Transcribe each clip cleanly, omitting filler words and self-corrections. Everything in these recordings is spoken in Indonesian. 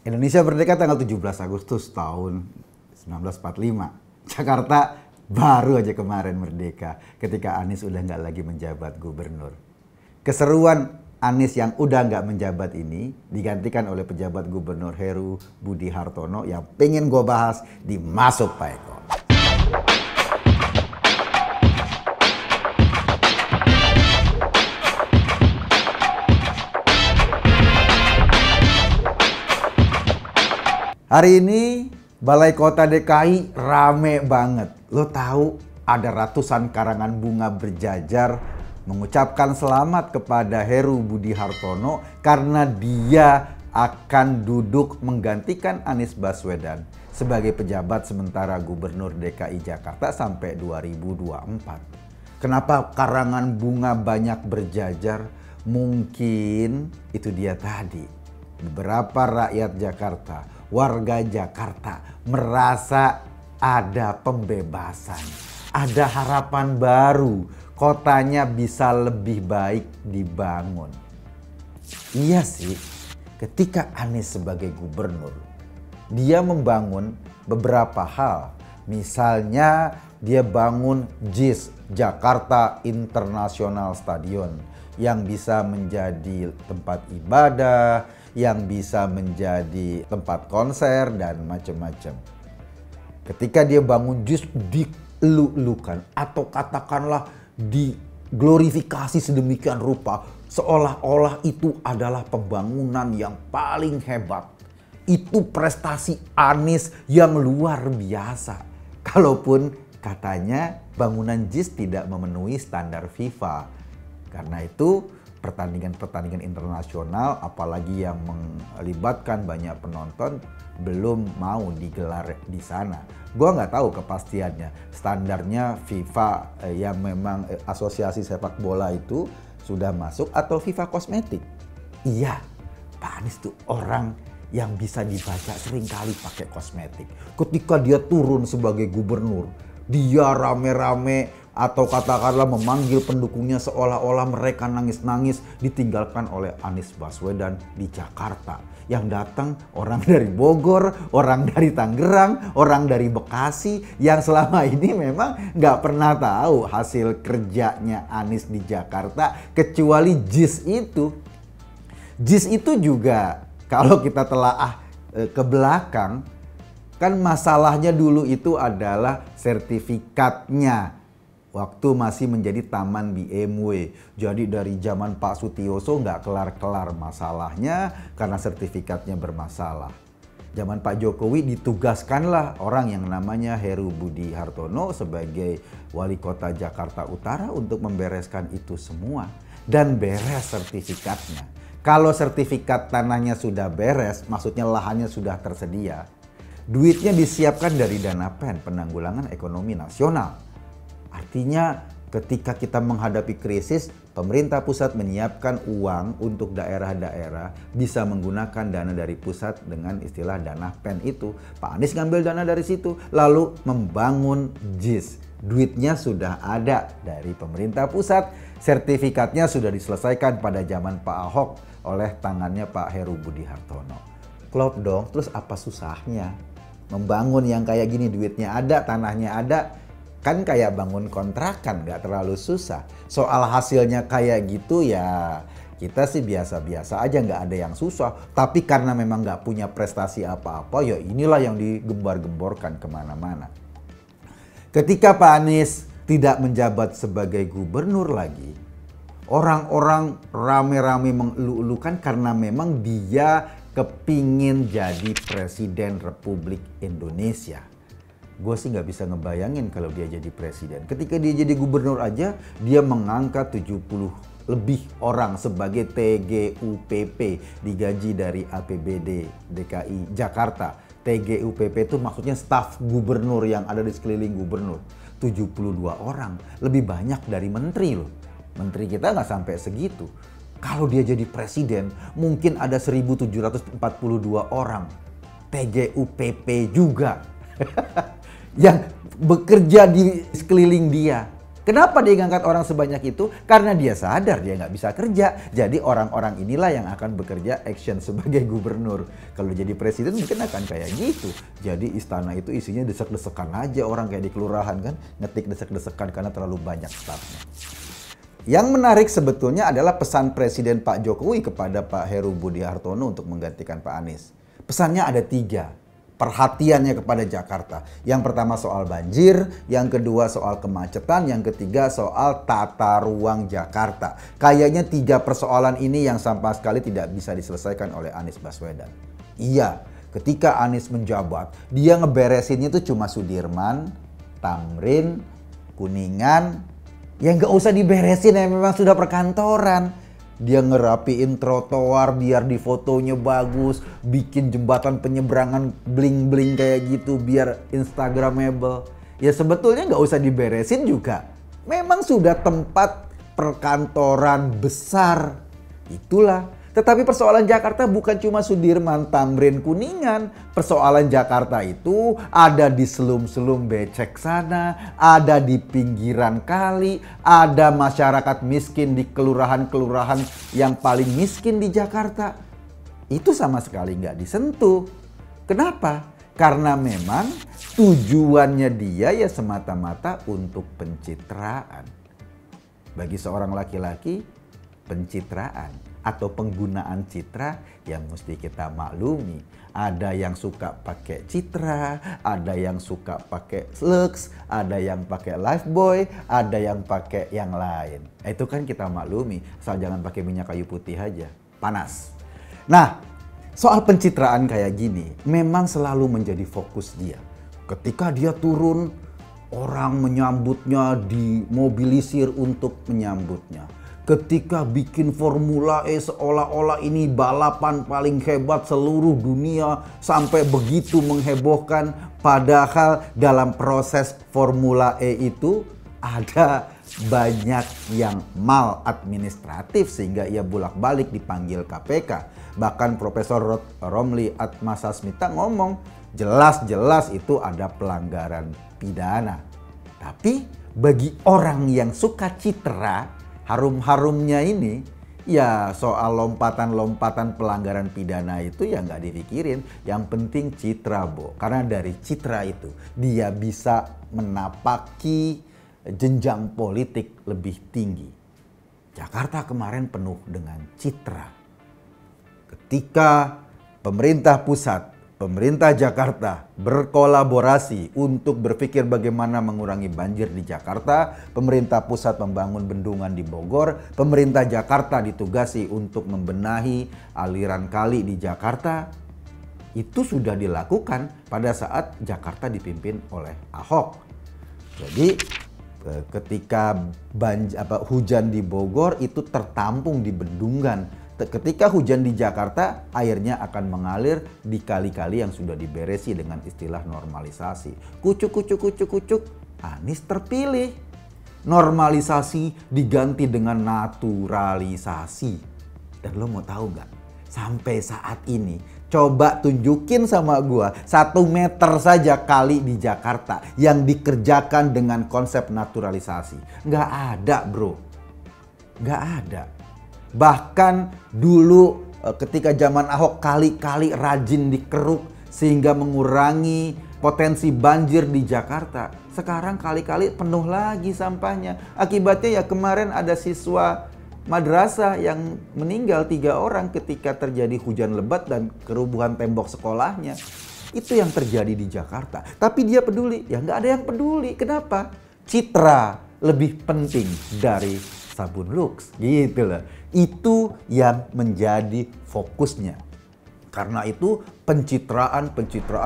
Indonesia merdeka tanggal 17 Agustus tahun 1945. Jakarta baru aja kemarin merdeka ketika Anies udah nggak lagi menjabat gubernur. Keseruan Anies yang udah nggak menjabat ini digantikan oleh pejabat gubernur Heru Budi Hartono yang pengen gue bahas di Masuk Pak Eko. Hari ini Balai Kota DKI rame banget. Lo tahu ada ratusan karangan bunga berjajar mengucapkan selamat kepada Heru Budi Hartono karena dia akan duduk menggantikan Anies Baswedan sebagai pejabat sementara Gubernur DKI Jakarta sampai 2024. Kenapa karangan bunga banyak berjajar? Mungkin itu dia tadi. Beberapa rakyat Jakarta, warga Jakarta merasa ada pembebasan, ada harapan baru, kotanya bisa lebih baik dibangun. Iya sih, ketika Anies sebagai gubernur, dia membangun beberapa hal. Misalnya dia bangun JIS, Jakarta International Stadium, yang bisa menjadi tempat ibadah, yang bisa menjadi tempat konser dan macam-macam. Ketika dia bangun JIS dilulukan atau katakanlah diglorifikasi sedemikian rupa seolah-olah itu adalah pembangunan yang paling hebat. Itu prestasi Anies yang luar biasa. Kalaupun katanya bangunan JIS tidak memenuhi standar FIFA. Karena itu pertandingan-pertandingan internasional apalagi yang melibatkan banyak penonton belum mau digelar di sana. Gua nggak tahu kepastiannya. Standarnya FIFA yang memang asosiasi sepak bola itu sudah masuk atau FIFA kosmetik. Iya, Pak Anies tuh orang yang bisa dibaca seringkali pakai kosmetik. Ketika dia turun sebagai gubernur, dia rame-rame atau katakanlah memanggil pendukungnya seolah-olah mereka nangis-nangis ditinggalkan oleh Anies Baswedan di Jakarta. Yang datang orang dari Bogor, orang dari Tangerang, orang dari Bekasi yang selama ini memang nggak pernah tahu hasil kerjanya Anies di Jakarta kecuali JIS itu. JIS itu juga kalau kita telaah ke belakang kan masalahnya dulu itu adalah sertifikatnya. Waktu masih menjadi taman BMW. Jadi dari zaman Pak Sutioso nggak kelar-kelar masalahnya karena sertifikatnya bermasalah. Zaman Pak Jokowi ditugaskanlah orang yang namanya Heru Budi Hartono sebagai wali kota Jakarta Utara untuk membereskan itu semua. Dan beres sertifikatnya. Kalau sertifikat tanahnya sudah beres, maksudnya lahannya sudah tersedia, duitnya disiapkan dari dana PEN, Penanggulangan Ekonomi Nasional. Artinya ketika kita menghadapi krisis, pemerintah pusat menyiapkan uang untuk daerah-daerah bisa menggunakan dana dari pusat dengan istilah dana PEN itu. Pak Anies ngambil dana dari situ, lalu membangun JIS. Duitnya sudah ada dari pemerintah pusat, sertifikatnya sudah diselesaikan pada zaman Pak Ahok oleh tangannya Pak Heru Budi Hartono. Klop dong, terus apa susahnya? Membangun yang kayak gini duitnya ada, tanahnya ada. Kan kayak bangun kontrakan, nggak terlalu susah. Soal hasilnya kayak gitu ya kita sih biasa-biasa aja, nggak ada yang susah. Tapi karena memang nggak punya prestasi apa-apa, ya inilah yang digembar-gemborkan kemana-mana. Ketika Pak Anies tidak menjabat sebagai gubernur lagi, orang-orang rame-rame mengeluh-elukan karena memang dia kepingin jadi Presiden Republik Indonesia. Gue sih nggak bisa ngebayangin kalau dia jadi presiden. Ketika dia jadi gubernur aja, dia mengangkat 70 lebih orang sebagai TGUPP digaji dari APBD DKI Jakarta. TGUPP itu maksudnya staf gubernur yang ada di sekeliling gubernur. 72 orang, lebih banyak dari menteri loh. Menteri kita nggak sampai segitu. Kalau dia jadi presiden, mungkin ada 1.742 orang. TGUPP juga. Yang bekerja di sekeliling dia. Kenapa dia ngangkat orang sebanyak itu? Karena dia sadar dia nggak bisa kerja. Jadi orang-orang inilah yang akan bekerja action sebagai gubernur. Kalau jadi presiden mungkin akan kayak gitu. Jadi istana itu isinya desek-desekan aja, orang kayak di kelurahan kan. Ngetik desek-desekan karena terlalu banyak stafnya. Yang menarik sebetulnya adalah pesan Presiden Pak Jokowi kepada Pak Heru Budi Hartono untuk menggantikan Pak Anies. Pesannya ada 3. Perhatiannya kepada Jakarta. Yang pertama soal banjir, yang kedua soal kemacetan, yang ketiga soal tata ruang Jakarta. Kayaknya 3 persoalan ini yang sama sekali tidak bisa diselesaikan oleh Anies Baswedan. Iya, ketika Anies menjabat, dia ngeberesinnya itu cuma Sudirman, Tamrin, Kuningan, yang nggak usah diberesin ya memang sudah perkantoran. Dia ngerapiin trotoar biar di fotonya bagus, bikin jembatan penyeberangan bling-bling kayak gitu biar instagramable. Ya sebetulnya nggak usah diberesin juga. Memang sudah tempat perkantoran besar. Itulah. Tetapi persoalan Jakarta bukan cuma Sudirman, Tamrin, Kuningan. Persoalan Jakarta itu ada di selum-selum becek sana, ada di pinggiran kali, ada masyarakat miskin di kelurahan-kelurahan yang paling miskin di Jakarta. Itu sama sekali nggak disentuh. Kenapa? Karena memang tujuannya dia ya semata-mata untuk pencitraan. Bagi seorang laki-laki, pencitraan atau penggunaan citra yang mesti kita maklumi. Ada yang suka pakai citra, ada yang suka pakai lux, ada yang pakai lifebuoy, ada yang pakai yang lain. Itu kan kita maklumi, asal jangan pakai minyak kayu putih aja, panas. Nah, soal pencitraan kayak gini memang selalu menjadi fokus dia. Ketika dia turun, orang menyambutnya, dimobilisir untuk menyambutnya. Ketika bikin Formula E seolah-olah ini balapan paling hebat seluruh dunia sampai begitu menghebohkan. Padahal dalam proses Formula E itu ada banyak yang maladministratif sehingga ia bolak-balik dipanggil KPK. Bahkan Profesor Romli Atmasasmita ngomong jelas-jelas itu ada pelanggaran pidana. Tapi bagi orang yang suka citra, harum-harumnya ini, ya soal lompatan-lompatan pelanggaran pidana itu ya nggak dipikirin. Yang penting citra, Bo. Karena dari citra itu dia bisa menapaki jenjang politik lebih tinggi. Jakarta kemarin penuh dengan citra. Ketika pemerintah pusat, pemerintah Jakarta berkolaborasi untuk berpikir bagaimana mengurangi banjir di Jakarta. Pemerintah pusat membangun bendungan di Bogor. Pemerintah Jakarta ditugasi untuk membenahi aliran kali di Jakarta. Itu sudah dilakukan pada saat Jakarta dipimpin oleh Ahok. Jadi ketika hujan di Bogor itu tertampung di bendungan. Ketika hujan di Jakarta, airnya akan mengalir di kali-kali yang sudah diberesi dengan istilah normalisasi. Kucuk, Anies terpilih. Normalisasi diganti dengan naturalisasi. Dan lo mau tahu nggak? Sampai saat ini, coba tunjukin sama gua 1 meter saja kali di Jakarta yang dikerjakan dengan konsep naturalisasi. Nggak ada, bro. Nggak ada. Bahkan dulu ketika zaman Ahok kali-kali rajin dikeruk sehingga mengurangi potensi banjir di Jakarta. Sekarang kali-kali penuh lagi sampahnya. Akibatnya ya kemarin ada siswa madrasah yang meninggal 3 orang ketika terjadi hujan lebat dan kerubuhan tembok sekolahnya. Itu yang terjadi di Jakarta. Tapi dia peduli? Ya nggak ada yang peduli. Kenapa? Citra lebih penting dari sabun Lux, gitu loh. Itu yang menjadi fokusnya. Karena itu pencitraan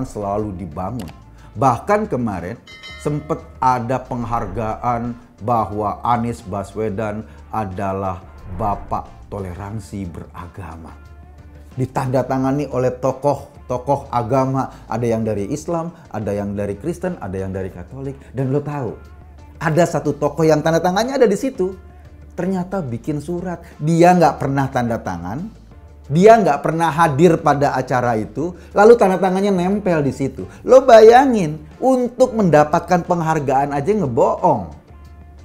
selalu dibangun. Bahkan kemarin sempat ada penghargaan bahwa Anies Baswedan adalah bapak toleransi beragama. Ditandatangani oleh tokoh agama, ada yang dari Islam, ada yang dari Kristen, ada yang dari Katolik. Dan lo tahu, ada satu tokoh yang tanda tangannya ada di situ. Ternyata bikin surat. Dia nggak pernah tanda tangan. Dia nggak pernah hadir pada acara itu. Lalu tanda tangannya nempel di situ. Lo bayangin, untuk mendapatkan penghargaan aja ngebohong.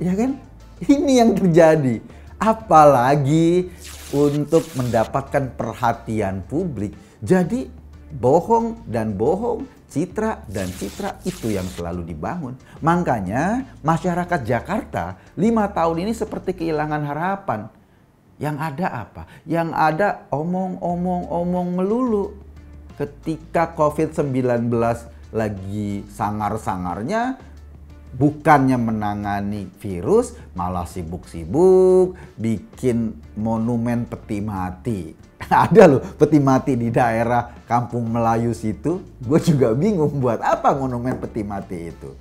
Ya kan? Ini yang terjadi. Apalagi untuk mendapatkan perhatian publik. Jadi bohong dan bohong, citra dan citra itu yang selalu dibangun. Makanya masyarakat Jakarta 5 tahun ini seperti kehilangan harapan. Yang ada apa? Yang ada omong melulu. Ketika COVID-19 lagi sangar-sangarnya, bukannya menangani virus, malah sibuk-sibuk bikin monumen peti mati. Ada loh peti mati di daerah Kampung Melayu situ. Gue juga bingung buat apa monumen peti mati itu.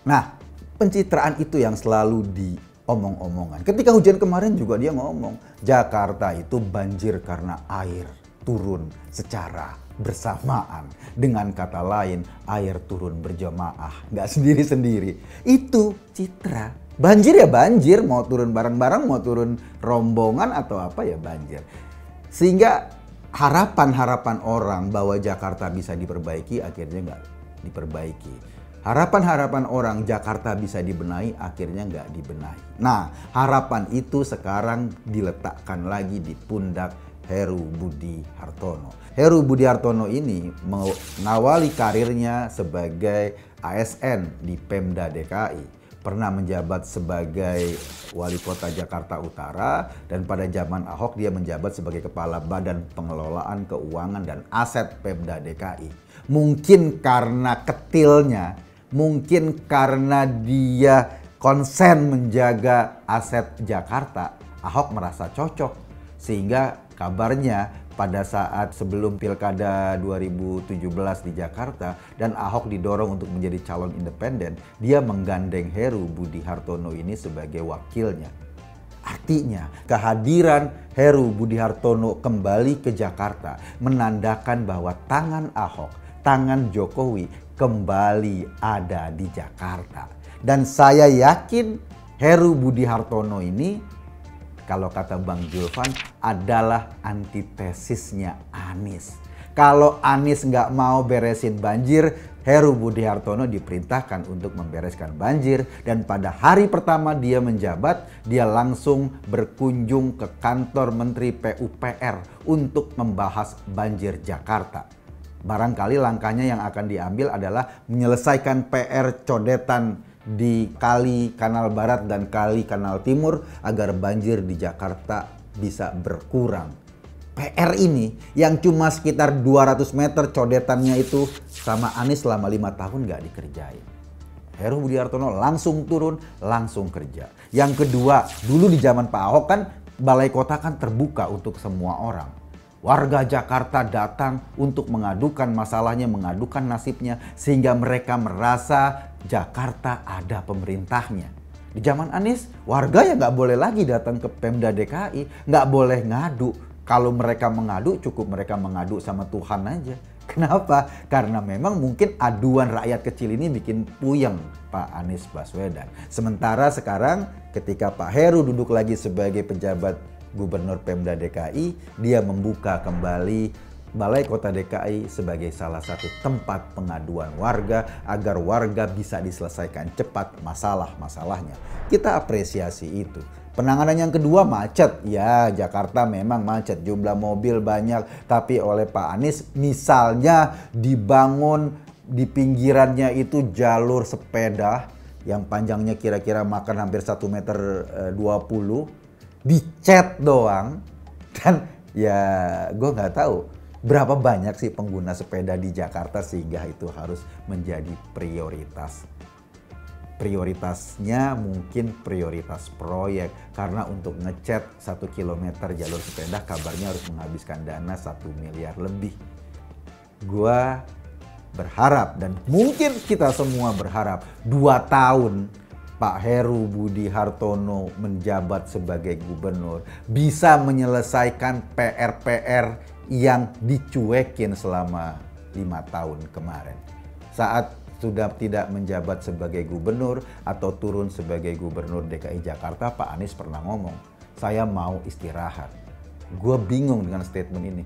Nah, pencitraan itu yang selalu diomong-omongan. Ketika hujan kemarin juga dia ngomong, Jakarta itu banjir karena air turun secara bersamaan. Dengan kata lain, air turun berjamaah, nggak sendiri-sendiri. Itu citra. Banjir ya banjir, mau turun bareng-bareng, mau turun rombongan atau apa ya banjir. Sehingga harapan-harapan orang bahwa Jakarta bisa diperbaiki akhirnya nggak diperbaiki. Harapan-harapan orang Jakarta bisa dibenahi akhirnya nggak dibenahi. Nah, harapan itu sekarang diletakkan lagi di pundak Heru Budi Hartono. Heru Budi Hartono ini mengawali karirnya sebagai ASN di Pemda DKI. Pernah menjabat sebagai Wali Kota Jakarta Utara dan pada zaman Ahok dia menjabat sebagai Kepala Badan Pengelolaan Keuangan dan Aset Pemda DKI. Mungkin karena ketilnya, mungkin karena dia konsen menjaga aset Jakarta, Ahok merasa cocok sehingga kabarnya pada saat sebelum Pilkada 2017 di Jakarta dan Ahok didorong untuk menjadi calon independen, dia menggandeng Heru Budi Hartono ini sebagai wakilnya. Artinya kehadiran Heru Budi Hartono kembali ke Jakarta menandakan bahwa tangan Ahok, tangan Jokowi kembali ada di Jakarta. Dan saya yakin Heru Budi Hartono ini, kalau kata Bang Julvan, adalah antitesisnya Anies. Kalau Anies nggak mau beresin banjir, Heru Budi Hartono diperintahkan untuk membereskan banjir. Dan pada hari pertama dia menjabat, dia langsung berkunjung ke kantor Menteri PUPR untuk membahas banjir Jakarta. Barangkali langkahnya yang akan diambil adalah menyelesaikan PR codetan di Kali Kanal Barat dan Kali Kanal Timur agar banjir di Jakarta bisa berkurang. PR ini yang cuma sekitar 200 meter codetannya itu sama Anies selama 5 tahun nggak dikerjain. Heru Budi Hartono langsung turun, langsung kerja. Yang kedua, dulu di zaman Pak Ahok kan balai kota kan terbuka untuk semua orang. Warga Jakarta datang untuk mengadukan masalahnya, mengadukan nasibnya, sehingga mereka merasa Jakarta ada pemerintahnya. Di zaman Anies, warga ya nggak boleh lagi datang ke Pemda DKI, nggak boleh ngadu. Kalau mereka mengadu, cukup mereka mengadu sama Tuhan aja. Kenapa? Karena memang mungkin aduan rakyat kecil ini bikin puyeng Pak Anies Baswedan. Sementara sekarang ketika Pak Heru duduk lagi sebagai pejabat Gubernur Pemda DKI, dia membuka kembali Balai Kota DKI sebagai salah satu tempat pengaduan warga agar warga bisa diselesaikan cepat masalah-masalahnya. Kita apresiasi itu. Penanganan yang kedua macet. Ya, Jakarta memang macet, jumlah mobil banyak, tapi oleh Pak Anies misalnya dibangun di pinggirannya itu jalur sepeda yang panjangnya kira-kira makan hampir 1 meter 20, dicat doang, dan ya gue nggak tahu berapa banyak sih pengguna sepeda di Jakarta sehingga itu harus menjadi prioritas. Prioritasnya mungkin prioritas proyek, karena untuk ngecat 1 kilometer jalur sepeda kabarnya harus menghabiskan dana 1 miliar lebih. Gua berharap dan mungkin kita semua berharap 2 tahun Pak Heru Budi Hartono menjabat sebagai gubernur bisa menyelesaikan PR-PR yang dicuekin selama 5 tahun kemarin. Saat sudah tidak menjabat sebagai gubernur atau turun sebagai gubernur DKI Jakarta, Pak Anies pernah ngomong, saya mau istirahat. Gue bingung dengan statement ini.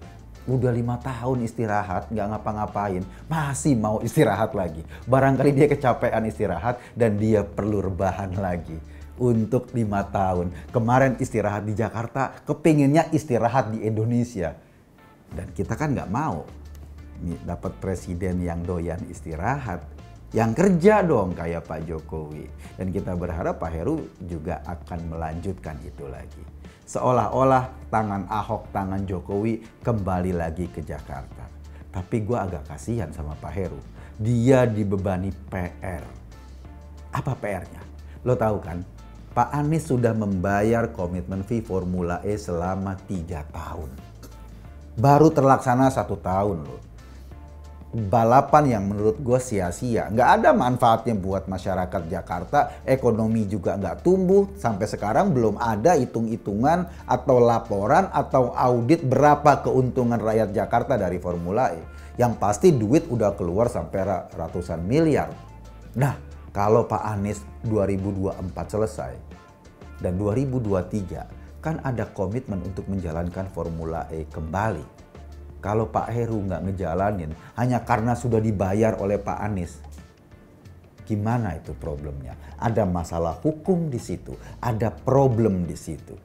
Udah 5 tahun istirahat, nggak ngapa-ngapain, masih mau istirahat lagi. Barangkali dia kecapean istirahat dan dia perlu rebahan lagi. untuk 5 tahun. Kemarin istirahat di Jakarta, kepinginnya istirahat di Indonesia. Dan kita kan nggak mau nih dapat presiden yang doyan istirahat, yang kerja dong kayak Pak Jokowi. Dan kita berharap Pak Heru juga akan melanjutkan itu lagi. Seolah-olah tangan Ahok, tangan Jokowi kembali lagi ke Jakarta. Tapi gue agak kasihan sama Pak Heru. Dia dibebani PR. Apa PR-nya? Lo tahu kan, Pak Anies sudah membayar komitmen fee Formula E selama 3 tahun. Baru terlaksana 1 tahun loh. Balapan yang menurut gue sia-sia. Nggak ada manfaatnya buat masyarakat Jakarta. Ekonomi juga nggak tumbuh. Sampai sekarang belum ada hitung-hitungan atau laporan atau audit berapa keuntungan rakyat Jakarta dari Formula E. Yang pasti duit udah keluar sampai ratusan miliar. Nah, kalau Pak Anies 2024 selesai dan 2023 kan ada komitmen untuk menjalankan Formula E kembali. Kalau Pak Heru nggak ngejalanin hanya karena sudah dibayar oleh Pak Anies, gimana itu problemnya? Ada masalah hukum di situ, ada problem di situ.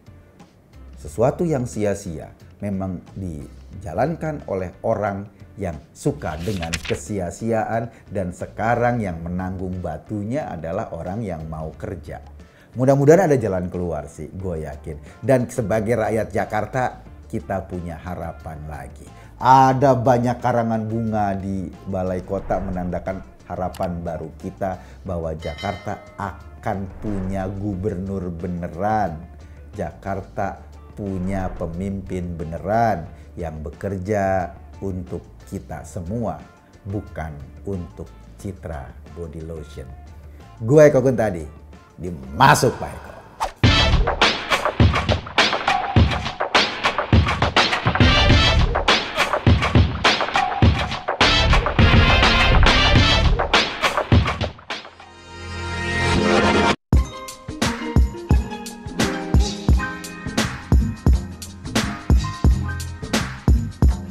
Sesuatu yang sia-sia memang dijalankan oleh orang yang suka dengan kesia-siaan, dan sekarang yang menanggung batunya adalah orang yang mau kerja. Mudah-mudahan ada jalan keluar sih, gue yakin. Dan sebagai rakyat Jakarta, kita punya harapan lagi. Ada banyak karangan bunga di Balai Kota menandakan harapan baru kita bahwa Jakarta akan punya gubernur beneran. Jakarta punya pemimpin beneran yang bekerja untuk kita semua, bukan untuk citra body lotion. Gue Eko Kuntadi, dimasuk Pak Eko.